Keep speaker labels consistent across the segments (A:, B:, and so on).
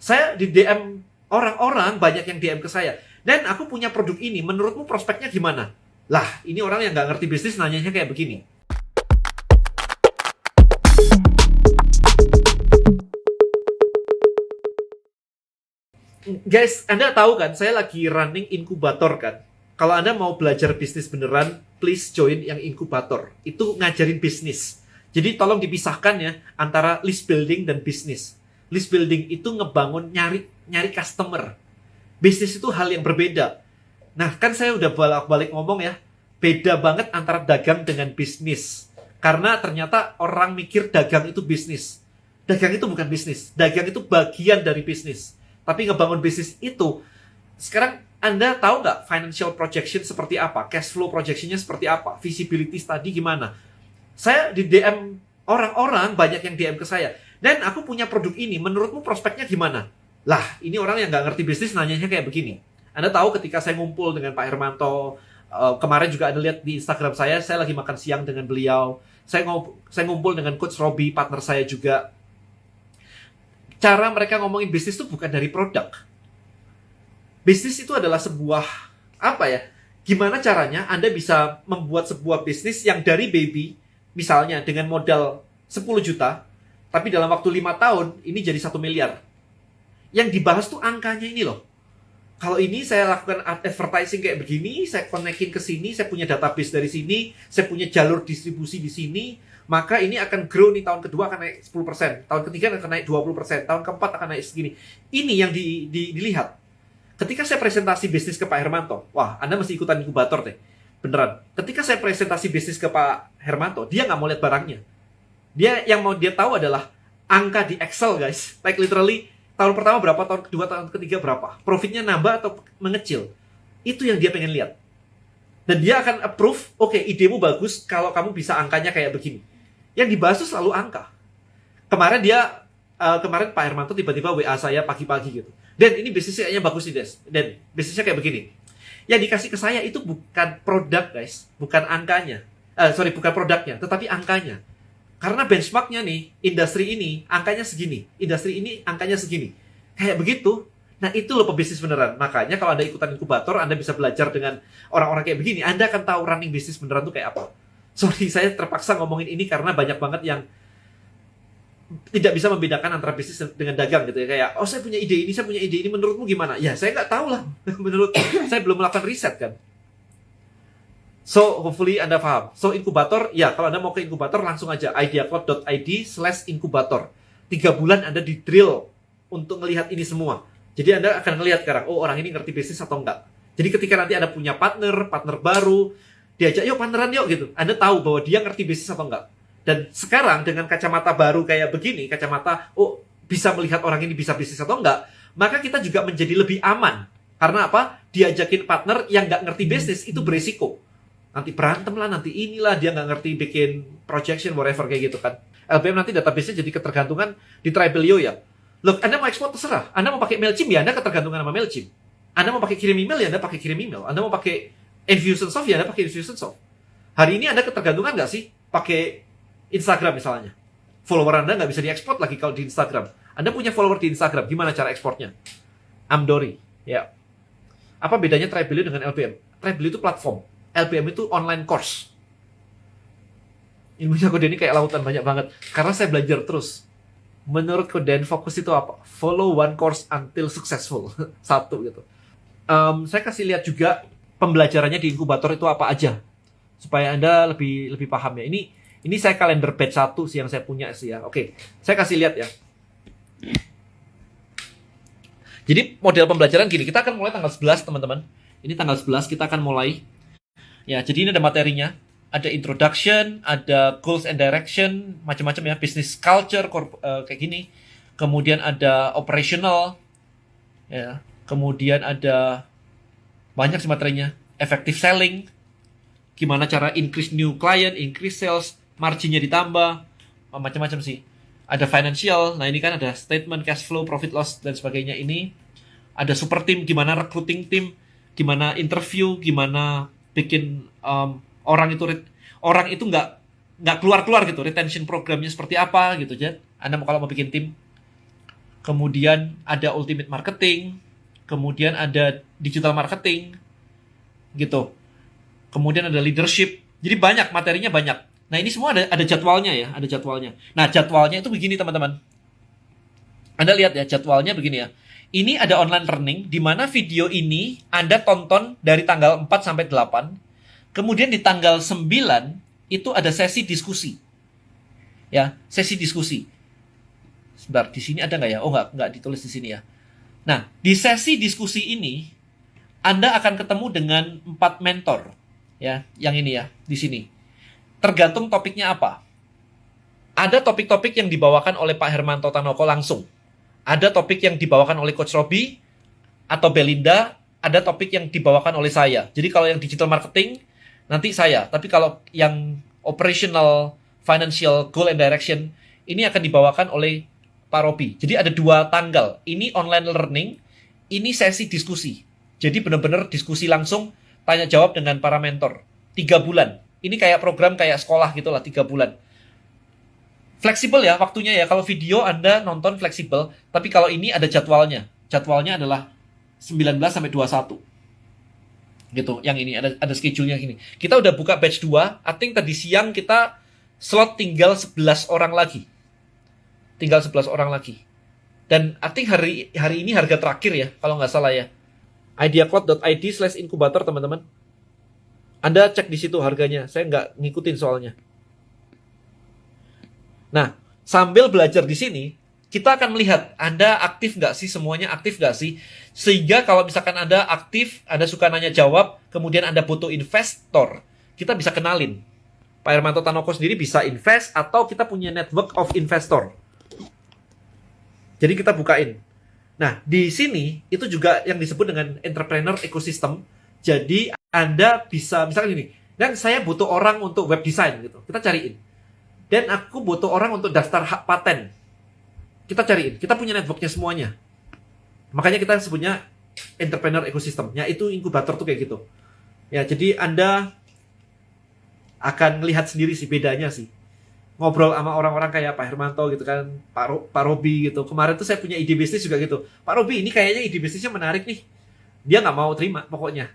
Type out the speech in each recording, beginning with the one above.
A: Saya di DM orang-orang, banyak yang DM ke saya. Dan aku punya produk ini, menurutmu prospeknya gimana? Lah, ini orang yang nggak ngerti bisnis nanyanya kayak begini. Guys, Anda tahu kan, saya lagi running inkubator kan. Kalau Anda mau belajar bisnis beneran, please join yang inkubator. Itu ngajarin bisnis. Jadi tolong dipisahkan ya antara list building dan bisnis. List building itu ngebangun nyari customer. Bisnis itu hal yang berbeda. Nah, kan saya udah balik ngomong ya, beda banget antara dagang dengan bisnis. Karena ternyata orang mikir dagang itu bisnis. Dagang itu bukan bisnis. Dagang itu bagian dari bisnis. Tapi ngebangun bisnis itu, sekarang Anda tahu nggak financial projection seperti apa? Cash flow projectionnya seperti apa? Visibility study gimana? Saya di DM orang-orang, banyak yang DM ke saya. Dan aku punya produk ini, menurutmu prospeknya gimana? Lah, ini orang yang nggak ngerti bisnis nanyanya kayak begini. Anda tahu ketika saya ngumpul dengan Pak Hermanto, kemarin juga Anda lihat di Instagram saya lagi makan siang dengan beliau. Saya ngumpul dengan Coach Robbie, partner saya juga. Cara mereka ngomongin bisnis itu bukan dari produk. Bisnis itu adalah sebuah, apa ya, gimana caranya Anda bisa membuat sebuah bisnis yang dari baby, misalnya dengan modal 10 juta, tapi dalam waktu 5 tahun, ini jadi 1 miliar. Yang dibahas tuh angkanya ini loh. Kalau ini saya lakukan advertising kayak begini, saya connectin ke sini, saya punya database dari sini, saya punya jalur distribusi di sini, maka ini akan grow nih, tahun kedua akan naik 10%, tahun ketiga akan naik 20%, tahun keempat akan naik segini. Ini yang dilihat. Ketika saya presentasi bisnis ke Pak Hermanto, wah, Anda mesti ikutan inkubator deh. Beneran. Ketika saya presentasi bisnis ke Pak Hermanto, dia nggak mau lihat barangnya. Yang mau dia tahu adalah angka di Excel, guys. Like literally, tahun pertama berapa, tahun kedua, tahun ketiga berapa. Profitnya nambah atau mengecil. Itu yang dia pengen lihat. Dan dia akan approve, oke, idemu bagus kalau kamu bisa angkanya kayak begini. Yang dibahas itu selalu angka. Kemarin Pak Hermanto tiba-tiba WA saya pagi-pagi gitu. Dan ini bisnisnya kayaknya bagus nih, Des. Dan bisnisnya kayak begini. Yang dikasih ke saya itu bukan produk, guys. Bukan angkanya. Bukan produknya, tetapi angkanya. Karena benchmarknya nih, industri ini angkanya segini. Industri ini angkanya segini. Kayak begitu. Nah, itu loh pebisnis beneran. Makanya kalau Anda ikutan inkubator, Anda bisa belajar dengan orang-orang kayak begini. Anda akan tahu running bisnis beneran tuh kayak apa. Sorry, saya terpaksa ngomongin ini karena banyak banget yang tidak bisa membedakan antara bisnis dengan dagang gitu ya. Kayak, oh saya punya ide ini, menurutmu gimana? Ya, saya nggak tahu lah. Menurut saya belum melakukan riset kan. So, hopefully Anda paham. So, inkubator, ya kalau Anda mau ke inkubator, langsung aja ideacloud.id/inkubator. 3 bulan Anda di drill untuk ngelihat ini semua. Jadi Anda akan ngelihat sekarang, oh orang ini ngerti bisnis atau enggak. Jadi ketika nanti Anda punya partner baru, diajak, yuk partneran yuk gitu. Anda tahu bahwa dia ngerti bisnis atau enggak. Dan sekarang dengan kacamata baru kayak begini, kacamata, oh bisa melihat orang ini bisa bisnis atau enggak, maka kita juga menjadi lebih aman. Karena apa? Diajakin partner yang nggak ngerti bisnis, itu beresiko. Nanti berantem lah, nanti inilah, dia nggak ngerti bikin projection, whatever kayak gitu kan. LBM nanti database-nya jadi ketergantungan di Tribelio ya. Loh, Anda mau ekspor terserah. Anda mau pakai MailChimp ya, Anda ketergantungan sama MailChimp. Anda mau pakai kirim email ya, Anda pakai kirim email. Anda mau pakai Infusionsoft ya, Anda pakai Infusionsoft. Hari ini Anda ketergantungan nggak sih pakai Instagram misalnya? Follower Anda nggak bisa diekspor lagi kalau di Instagram. Anda punya follower di Instagram, gimana cara ekspornya? Amdori, ya. Apa bedanya Tribelio dengan LBM? Tribelio itu platform. LBM itu online course. Ilmunya kode ini kayak lautan banyak banget. Karena saya belajar terus. Menurut kode fokus itu apa? Follow one course until successful. Satu gitu. Saya kasih lihat juga pembelajarannya di inkubator itu apa aja. Supaya Anda lebih paham ya. Ini saya kalender batch 1 sih yang saya punya sih ya. Oke, saya kasih lihat ya. Jadi model pembelajaran gini. Kita akan mulai tanggal 11 teman-teman. Ini tanggal 11 kita akan mulai. Ya, jadi ini ada materinya, ada introduction, ada goals and direction, macam-macam ya, business culture kayak gini. Kemudian ada operational, ya. Kemudian ada banyak sih materinya, effective selling, gimana cara increase new client, increase sales, marginnya ditambah, macam-macam sih. Ada financial, nah ini kan ada statement, cash flow, profit loss dan sebagainya ini. Ada super team, gimana recruiting team, gimana interview, gimana bikin orang itu nggak keluar gitu, retention programnya seperti apa gitu. Jadi Anda kalau mau bikin tim, kemudian ada ultimate marketing, kemudian ada digital marketing, gitu. Kemudian ada leadership. Jadi banyak, materinya banyak. Nah, ini semua ada jadwalnya ya, ada jadwalnya. Nah, jadwalnya itu begini, teman-teman. Anda lihat ya, jadwalnya begini ya. Ini ada online learning, di mana video ini Anda tonton dari tanggal 4 sampai 8. Kemudian di tanggal 9, itu ada sesi diskusi. Ya, sesi diskusi. Sebentar, di sini ada nggak ya? Oh, nggak ditulis di sini ya. Nah, di sesi diskusi ini, Anda akan ketemu dengan 4 mentor. Ya, yang ini ya, di sini. Tergantung topiknya apa. Ada topik-topik yang dibawakan oleh Pak Hermanto Tanoko langsung. Ada topik yang dibawakan oleh Coach Robi atau Belinda, ada topik yang dibawakan oleh saya. Jadi kalau yang digital marketing, nanti saya. Tapi kalau yang operational, financial, goal and direction, ini akan dibawakan oleh Pak Robi. Jadi ada 2 tanggal. Ini online learning, ini sesi diskusi. Jadi benar-benar diskusi langsung, tanya jawab dengan para mentor. 3 bulan. Ini kayak program kayak sekolah gitulah, 3 bulan. Fleksibel ya waktunya ya. Kalau video Anda nonton fleksibel, tapi kalau ini ada jadwalnya. Jadwalnya adalah 19 sampai 21. Gitu. Yang ini ada schedule-nya gini. Kita udah buka batch 2. I think tadi siang kita slot tinggal 11 orang lagi. Tinggal 11 orang lagi. Dan I think hari ini harga terakhir ya, kalau nggak salah ya. ideacloud.id/inkubator, teman-teman. Anda cek di situ harganya. Saya nggak ngikutin soalnya. Nah, sambil belajar di sini, kita akan melihat Anda aktif nggak sih, semuanya aktif nggak sih. Sehingga kalau misalkan Anda aktif, Anda suka nanya jawab, kemudian Anda butuh investor, kita bisa kenalin. Pak Hermanto Tanoko sendiri bisa invest, atau kita punya network of investor. Jadi kita bukain. Nah, di sini itu juga yang disebut dengan entrepreneur ecosystem. Jadi Anda bisa, misalkan gini, dan saya butuh orang untuk web design gitu. Kita cariin. Dan aku butuh orang untuk daftar hak paten. Kita cariin. Kita punya networknya semuanya. Makanya kita sebutnya entrepreneur ecosystem. Ya, itu inkubator tuh kayak gitu. Ya, jadi Anda akan lihat sendiri sih bedanya sih. Ngobrol sama orang-orang kayak Pak Hermanto gitu kan, Pak Robi gitu. Kemarin tuh saya punya ide bisnis juga gitu. Pak Robi, ini kayaknya ide bisnisnya menarik nih. Dia nggak mau terima pokoknya.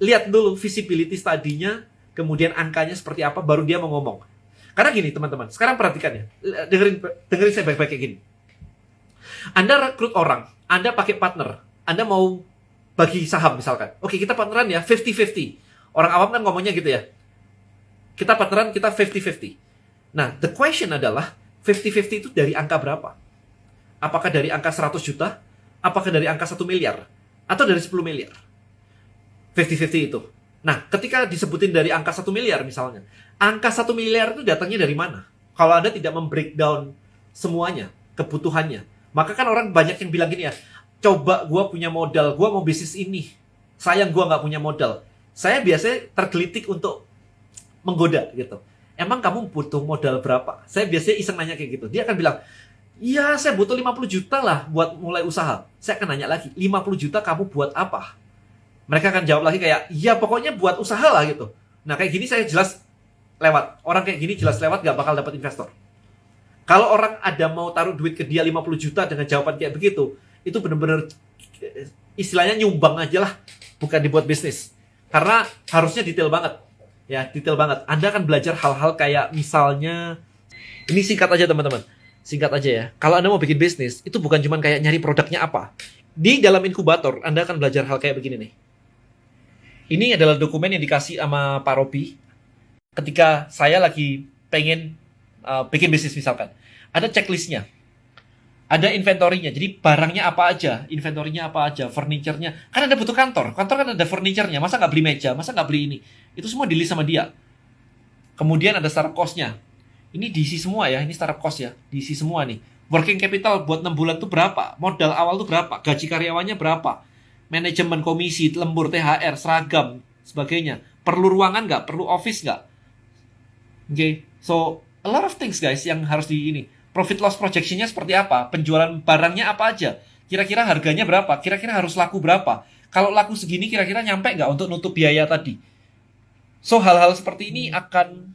A: Lihat dulu visibility study-nya, kemudian angkanya seperti apa, baru dia mau ngomong. Karena gini teman-teman, sekarang perhatikan ya. Dengerin saya baik-baik kayak gini. Anda rekrut orang, Anda pakai partner, Anda mau bagi saham misalkan. Oke, kita partneran ya, 50-50. Orang awam kan ngomongnya gitu ya. Kita partneran, kita 50-50. Nah, the question adalah 50-50 itu dari angka berapa? Apakah dari angka 100 juta? Apakah dari angka 1 miliar? Atau dari 10 miliar? 50-50 itu. Nah, ketika disebutin dari angka 1 miliar misalnya, angka 1 miliar itu datangnya dari mana? Kalau Anda tidak membreakdown semuanya, kebutuhannya, maka kan orang banyak yang bilang gini ya, coba gue punya modal, gue mau bisnis ini, sayang gue nggak punya modal. Saya biasanya tergelitik untuk menggoda gitu. Emang kamu butuh modal berapa? Saya biasanya iseng nanya kayak gitu. Dia akan bilang, iya saya butuh 50 juta lah buat mulai usaha. Saya akan nanya lagi, 50 juta kamu buat apa? Mereka akan jawab lagi kayak, ya pokoknya buat usaha lah gitu. Nah kayak gini saya jelas lewat. Orang kayak gini jelas lewat, gak bakal dapat investor. Kalau orang ada mau taruh duit ke dia 50 juta dengan jawaban kayak begitu, itu bener-bener istilahnya nyumbang aja lah, bukan dibuat bisnis. Karena harusnya detail banget. Ya, detail banget. Anda akan belajar hal-hal kayak misalnya, ini singkat aja teman-teman. Singkat aja ya. Kalau Anda mau bikin bisnis, itu bukan cuma kayak nyari produknya apa. Di dalam inkubator, Anda akan belajar hal kayak begini nih. Ini adalah dokumen yang dikasih sama Pak Robi ketika saya lagi pengen bikin bisnis misalkan. Ada checklistnya, ada inventory-nya. Jadi barangnya apa aja, inventory-nya apa aja, furniture-nya. Kan Anda butuh kantor kan ada furniture-nya. Masa nggak beli meja, masa nggak beli ini. Itu semua di-list sama dia. Kemudian ada startup cost-nya. Ini diisi semua ya, ini startup cost ya, diisi semua nih. Working capital buat 6 bulan tuh berapa? Modal awal tuh berapa? Gaji karyawannya berapa? Manajemen komisi, lembur, THR, seragam, sebagainya. Perlu ruangan nggak? Perlu office nggak? Oke, so a lot of things guys yang harus di ini. Profit loss projection-nya seperti apa? Penjualan barangnya apa aja? Kira-kira harganya berapa? Kira-kira harus laku berapa? Kalau laku segini kira-kira nyampe nggak untuk nutup biaya tadi? So hal-hal seperti ini akan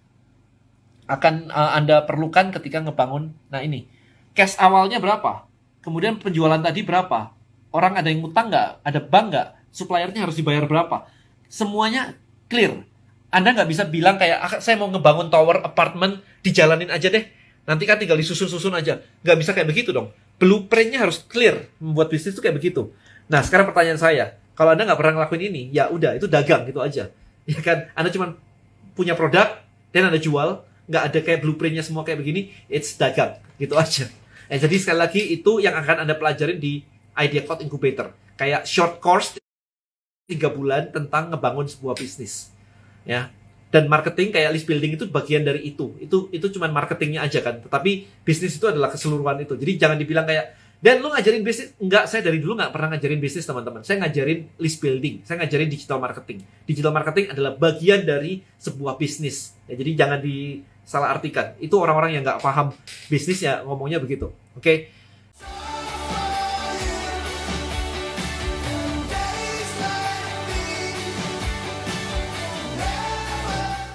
A: Anda perlukan ketika ngebangun. Nah ini, cash awalnya berapa? Kemudian penjualan tadi berapa? Orang ada yang ngutang nggak? Ada bank nggak? Suppliernya harus dibayar berapa? Semuanya clear. Anda nggak bisa bilang kayak, saya mau ngebangun tower apartemen, dijalanin aja deh. Nanti kan tinggal disusun-susun aja. Nggak bisa kayak begitu dong. Blueprint-nya harus clear. Membuat bisnis itu kayak begitu. Nah, sekarang pertanyaan saya. Kalau Anda nggak pernah ngelakuin ini, ya udah, itu dagang gitu aja. Ya kan? Anda cuma punya produk, dan Anda jual, nggak ada kayak blueprint-nya semua kayak begini, it's dagang. Gitu aja. Jadi sekali lagi, itu yang akan Anda pelajarin di Idea Cloud Incubator. Kayak short course 3 bulan tentang ngebangun sebuah bisnis. Ya. Dan marketing kayak list building itu bagian dari itu. Itu cuma marketingnya aja kan. Tetapi bisnis itu adalah keseluruhan itu. Jadi jangan dibilang kayak, dan lu ngajarin bisnis. Enggak, saya dari dulu nggak pernah ngajarin bisnis, teman-teman. Saya ngajarin list building. Saya ngajarin digital marketing. Digital marketing adalah bagian dari sebuah bisnis. Ya, jadi jangan disalahartikan. Itu orang-orang yang nggak paham bisnis ya ngomongnya begitu. Oke?